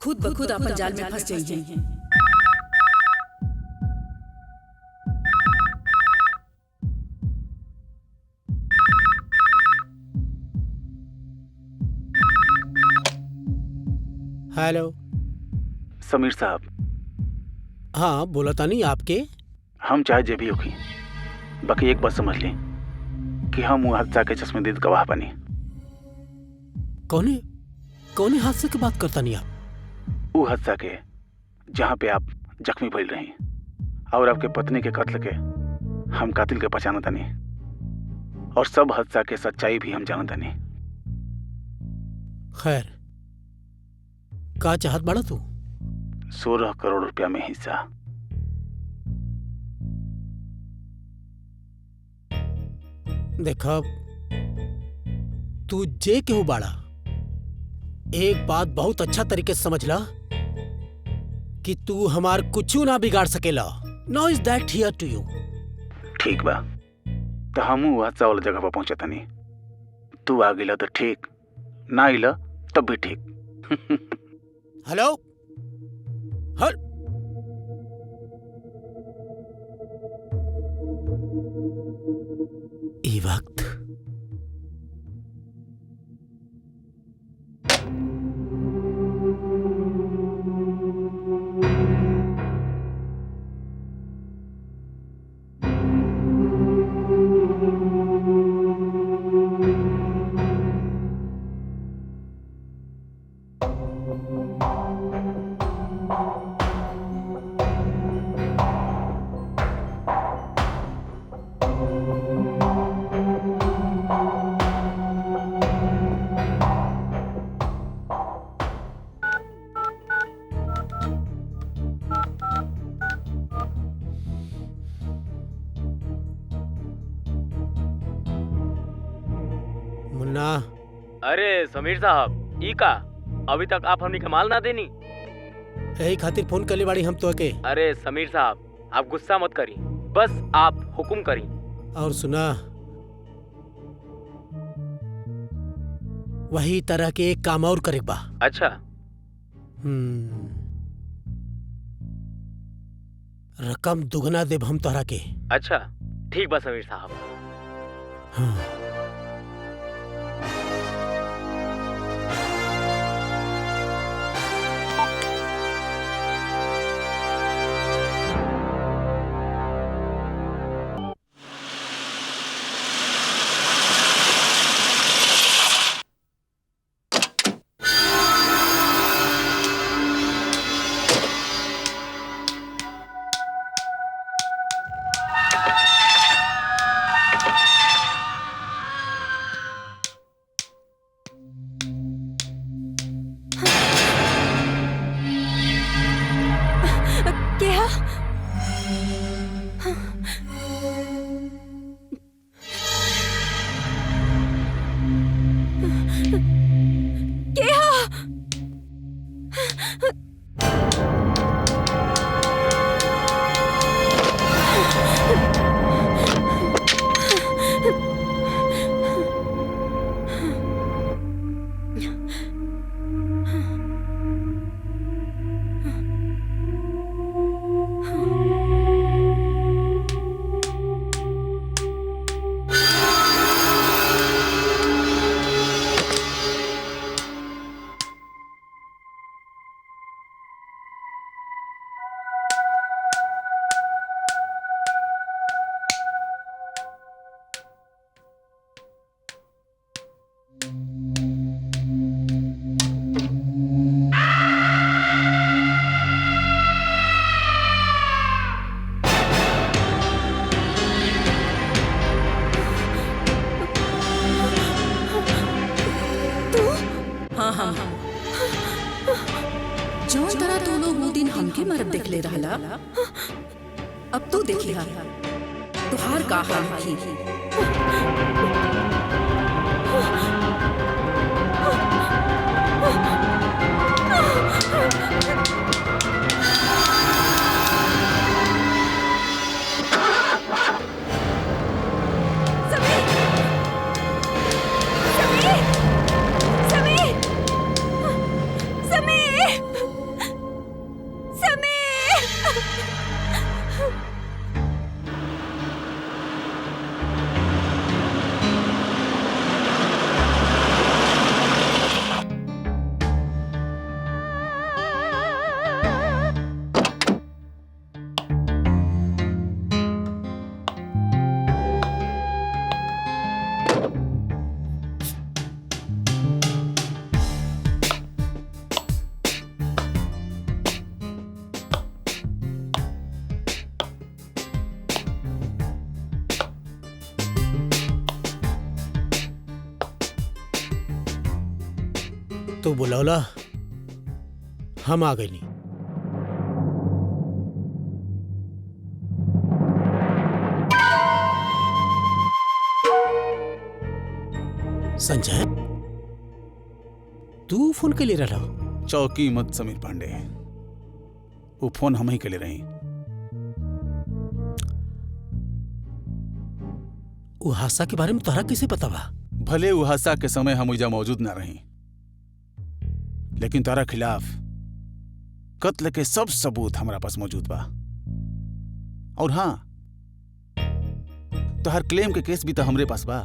खुद ब खुद अपन जाल में फंस जाइए। हेलो समीर साहब, हाँ बोला था नहीं आपके। हम चाहे जे भी होखी, बाकी एक बात समझ लें कि हम वो हादसा के चश्मदीद गवाह बनी। कौने कौने हादसे की बात करता नहीं आप? वो हादसा के जहाँ पे आप जख्मी भइल रही और आपके पत्नी के कत्ल के हम कातिल के पहचाना तनी, और सब हादसा के सच्चाई भी हम जानता नहीं। खैर का चाहत बड़ा तू? 16 करोड़ रुपया में हिस्सा। देखा तू जे क्यों बाड़ा, एक बात बहुत अच्छा तरीके से समझ ला कि तू हमार कुछ ना बिगाड़ सकेला। No is that here to you. ठीक बा, तो हम वो हादसा वाला जगह पर पहुंचा तनी। तू आ गिला तो ठीक, ना आइला तब भी ठीक। हेलो हल ई वक्त मुन्ना। अरे समीर साहब, ई का अभी तक आप हमनी कमाल ना देनी? यही खातिर फोन कर ले बाड़ी हम तो के। अरे समीर साहब, आप गुस्सा मत करी, बस आप हुक्म करी। और सुना, वही तरह के एक काम और करे बा। अच्छा, रकम दुगना देब हम तोहरा के। अच्छा ठीक बा समीर साहब। हाँ। जौन तरह तू लोग वो दिन हमके मरद देख ले रहला, अब तू देखी हा तुहार का हाल की। तू बुलौला हम आ गई। संजय तू फोन के लिए रहा? चौकी मत समीर पांडे, वो फोन हम ही के ले रही। वो हादसा के बारे में तोहरा कैसे पता बा? भले वो हादसा के समय हम उजा मौजूद ना रही, लेकिन तारा खिलाफ कत्ल के सब सबूत हमारा पास मौजूद बा। और हाँ, तोहर क्लेम के केस भी तो हमरे पास बा।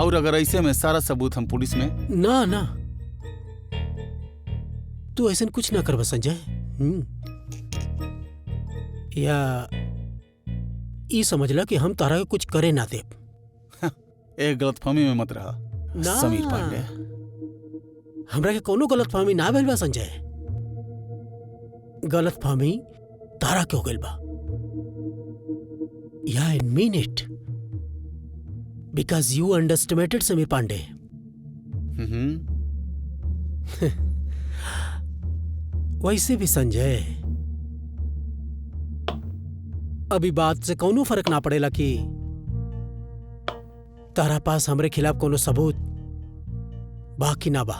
और अगर ऐसे में सारा सबूत हम पुलिस में ना ना, तू ऐसा कुछ ना करवा संजय। या ई समझला कि हम तारा के कुछ करे ना दे। एक गलतफहमी में मत रहा ना समीर पांडे। हमरा के कोनो गलतफहमी ना भइल बा संजय। गलतफहमी तारा के हो गइल बा। Yeah I mean it, because you underestimated Sameer Pandey. वैसे भी संजय, अभी बात से कोनो फर्क ना पड़ेला कि तारा पास हमरे खिलाफ कोनो सबूत बाकी ना बा।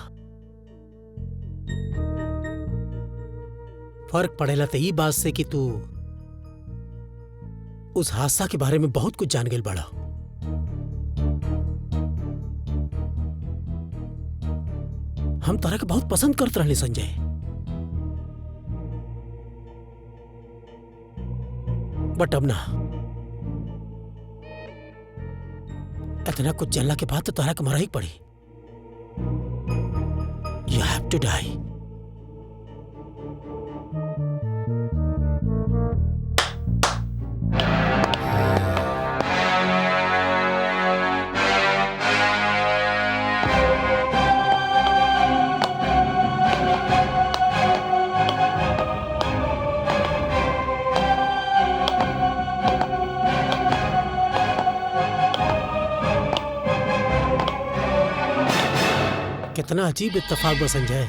फर्क पड़ेला तो ई बात से कि तू उस हादसा के बारे में बहुत कुछ जान गेल बड़ा। हम तारा के बहुत पसंद करते रहले संजय, बट अब ना, इतना कुछ जानला के बाद तो तारा के मरा ही पड़ी। यू हैव टू डाई। कितना अजीब इत्तेफाक बा संजय।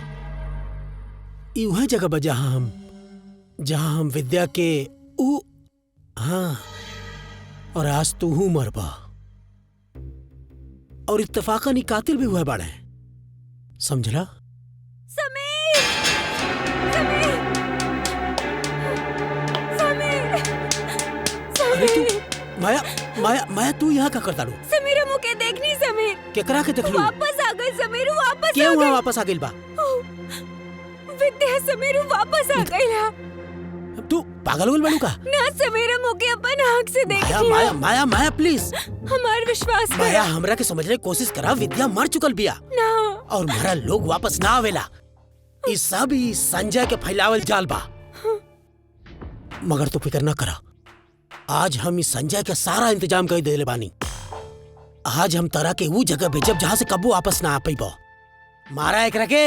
ई वह जगह बा जहां हम विद्या के हाँ, और आज तू हूं मरबा। और इत्तेफाकन ई कातिल भी हुआ बाड़े, समझला? समीर! समीर! समीर! अरे तू समीर! माया तू यहाँ का करता रू? समीर मुके देखनी समीर। केकरा के देखलू? वापस आ गई समीर, वापस क्या आ हुआ? गई। वापस आ गइल बा? विद्या समीर वापस आ गई। तू पागल हो गइल बाड़ू का? ना समीर मुके अपन आँख से देख माया लिया। माया माया माया प्लीज हमार विश्वास कर। माया, हमरा के समझने की कोशिश करा। विद्या मर चुकल बिया ना। और मरा लोग वापस ना आवेला। ई सब ई संजय के फैलावल जाल बा। मगर तू फिक्र ना करा, आज हम इस संजय के सारा इंतजाम कर देले बानी। आज हम तारा के वो जगह भेजब जहां से कबू वापस ना आ पाइबो। मारा एकरा के।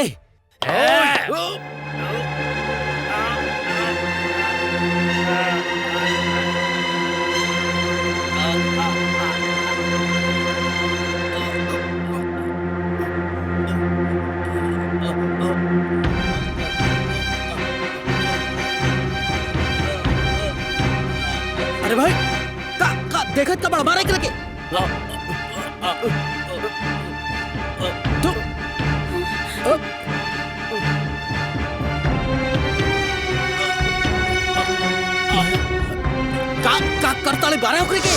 अरे भाई का देखत का बड़ा मारा एकरा के। तू का करता ले बारह ओकरे के।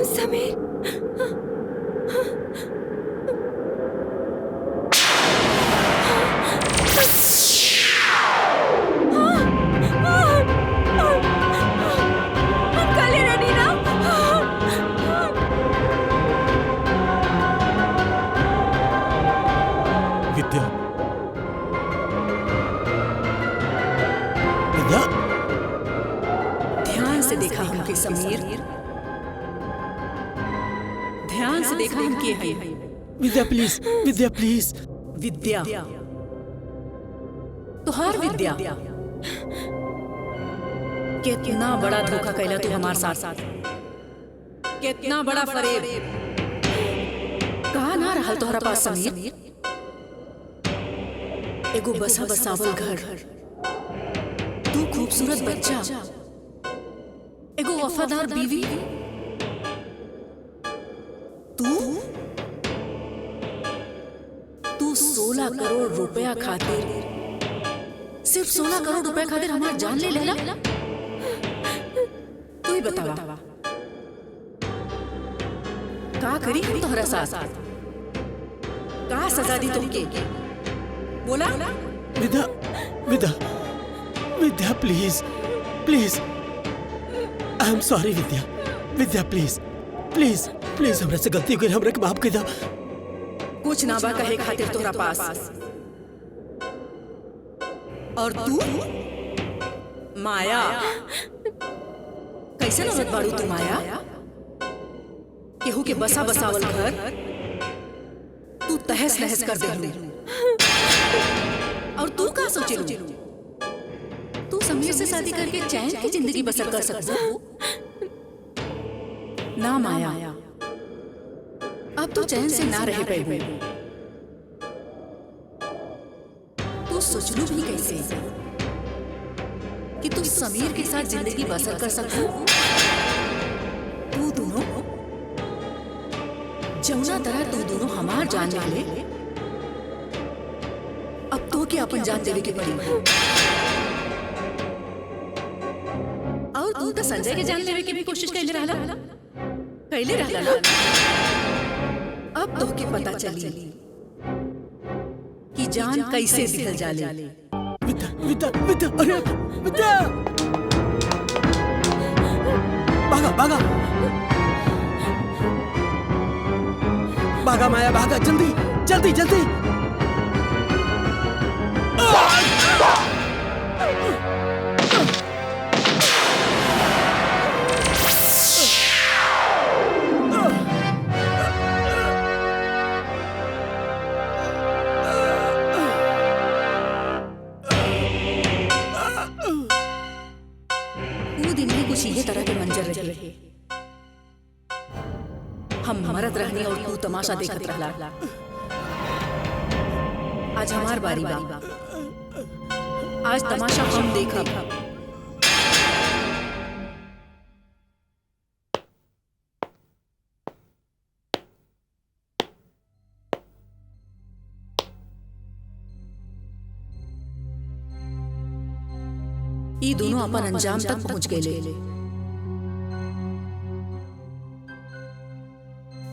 समीर! काले रानी ना। विद्या, विद्या ध्यान से देखा हमके समीर, ध्यान से देखा हमके है। विद्या प्लीज, विद्या प्लीज, विद्या, तुहार विद्या। कितना बड़ा धोखा कैला तू हमारे साथ, कितना बड़ा फरेब। कहा ना रहल तोहरा पास समीर, एगो बसा बसावल घर, तू खूबसूरत बच्चा, एगो वफादार बीवी। तू 16 करोड़ रुपया खातिर, सिर्फ 16 करोड़ रुपया खातिर हमार जान ले लेला। तू ही बतावा का करी हम तोहरा साथ, का सजा दी तुमके, बोला। Vidya, Vidya, Vidya please, please, I am sorry Vidya, Vidya please, please, please हमरा से गलती हो गई, हमरा के माफ कर दो। कुछ ना बा कहे खातिर तोहरा पास, और तू माया, कैसे औरत बाड़ू तू माया? केहू के बसा बसावल घर तू तहस नहस कर दे। और तू का सोचे तू समीर से शादी करके चैन की जिंदगी बसर कर सकू? ना माया, अब तू चैन से ना रह पाएगी। तू सोचलू भी कैसे कि तू समीर के साथ जिंदगी बसर कर सकू? तू दोनों जमुना तरह तू दोनों हमार जान ले, अब तो के अपन जान देवे के पड़ी। और तू तो संजय के जान लेवे के भी कोशिश कैले रहला। अब तो के पता चली कि जान कैसे दिखल जाले। विद्या, विद्या, विद्या, अरे विद्या, भागा, भागा, भागा माया, भागा, जल्दी, जल्दी, जल्दी। ये तरह के मंजर रहे, हम मरत रहने और तू तमाशा देखत रहला। आज हमार बारी बा, आज तमाशा हम देखब। ये दोनों अपन अंजाम तक पहुंच गए।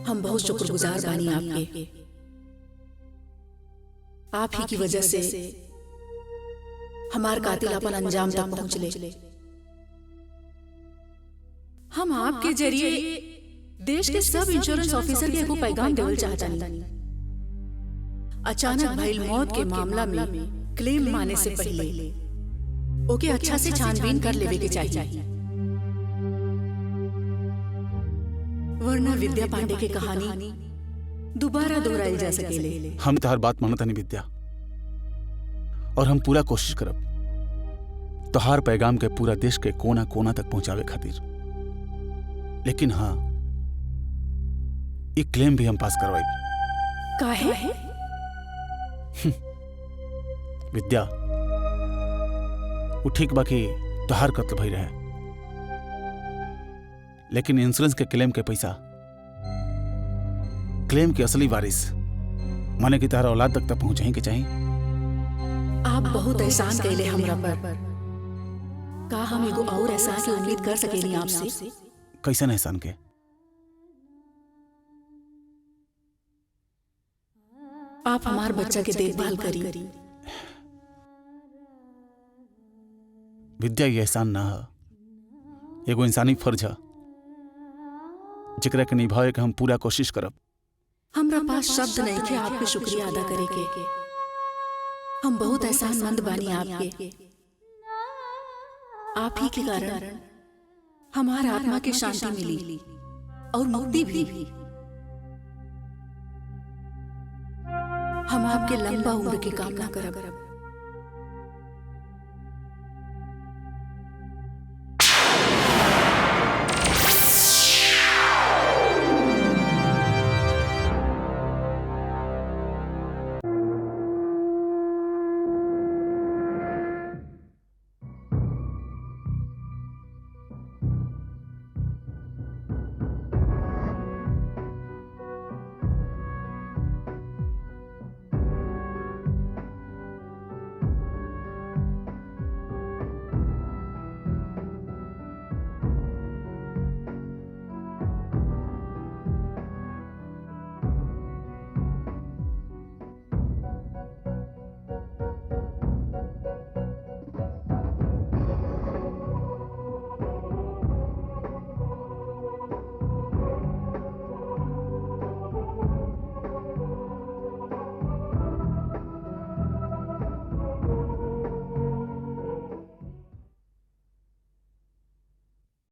हम बहुत शुक्रगुजार बानी आपके। आप ही की वजह से हमार कातिल अपन अंजाम तक पहुंच ले। हम आपके जरिए देश के सब इंश्योरेंस ऑफिसर के एगो पैगाम देवल चाहतानी। अचानक भइल मौत के मामला में क्लेम माने से पहले ओके अच्छा से छानबीन कर लेवे के चाहिए, वरना विद्या पांडे की कहानी दोबारा दोहराई जा सकेले। हम तोहर बात मानत नहीं विद्या, और हम पूरा कोशिश करब तोहार पैगाम के पूरा देश के कोना कोना तक पहुंचावे खातिर। लेकिन हाँ, एक क्लेम भी हम पास करवाई। काहे? विद्या, वो ठीक बाकी तोहार कत्ल भई रहे, लेकिन इंश्योरेंस के क्लेम के पैसा क्लेम के असली वारिस माने कि तोहरा औलाद तक पहुंचाई के चाहिए। आप बहुत एहसान कैले हमरा पर। का हम एगो और एहसान की उम्मीद कर सकेनी आपसे? कैसन एहसान के? आप हमार बच्चा के देखभाल करी। विद्या, ये एहसान ना है, एगो इंसानी फर्ज है जिकरा के निभावे के हम पूरा कोशिश करब। हमरा पास शब्द नहीं के आपके शुक्रिया अदा करे के। हम बहुत एहसानमंद बानी आपके। आप ही के कारण हमारा आत्मा की शांति मिली और मुक्ति भी। हम आपके लंबा उम्र की कामना करब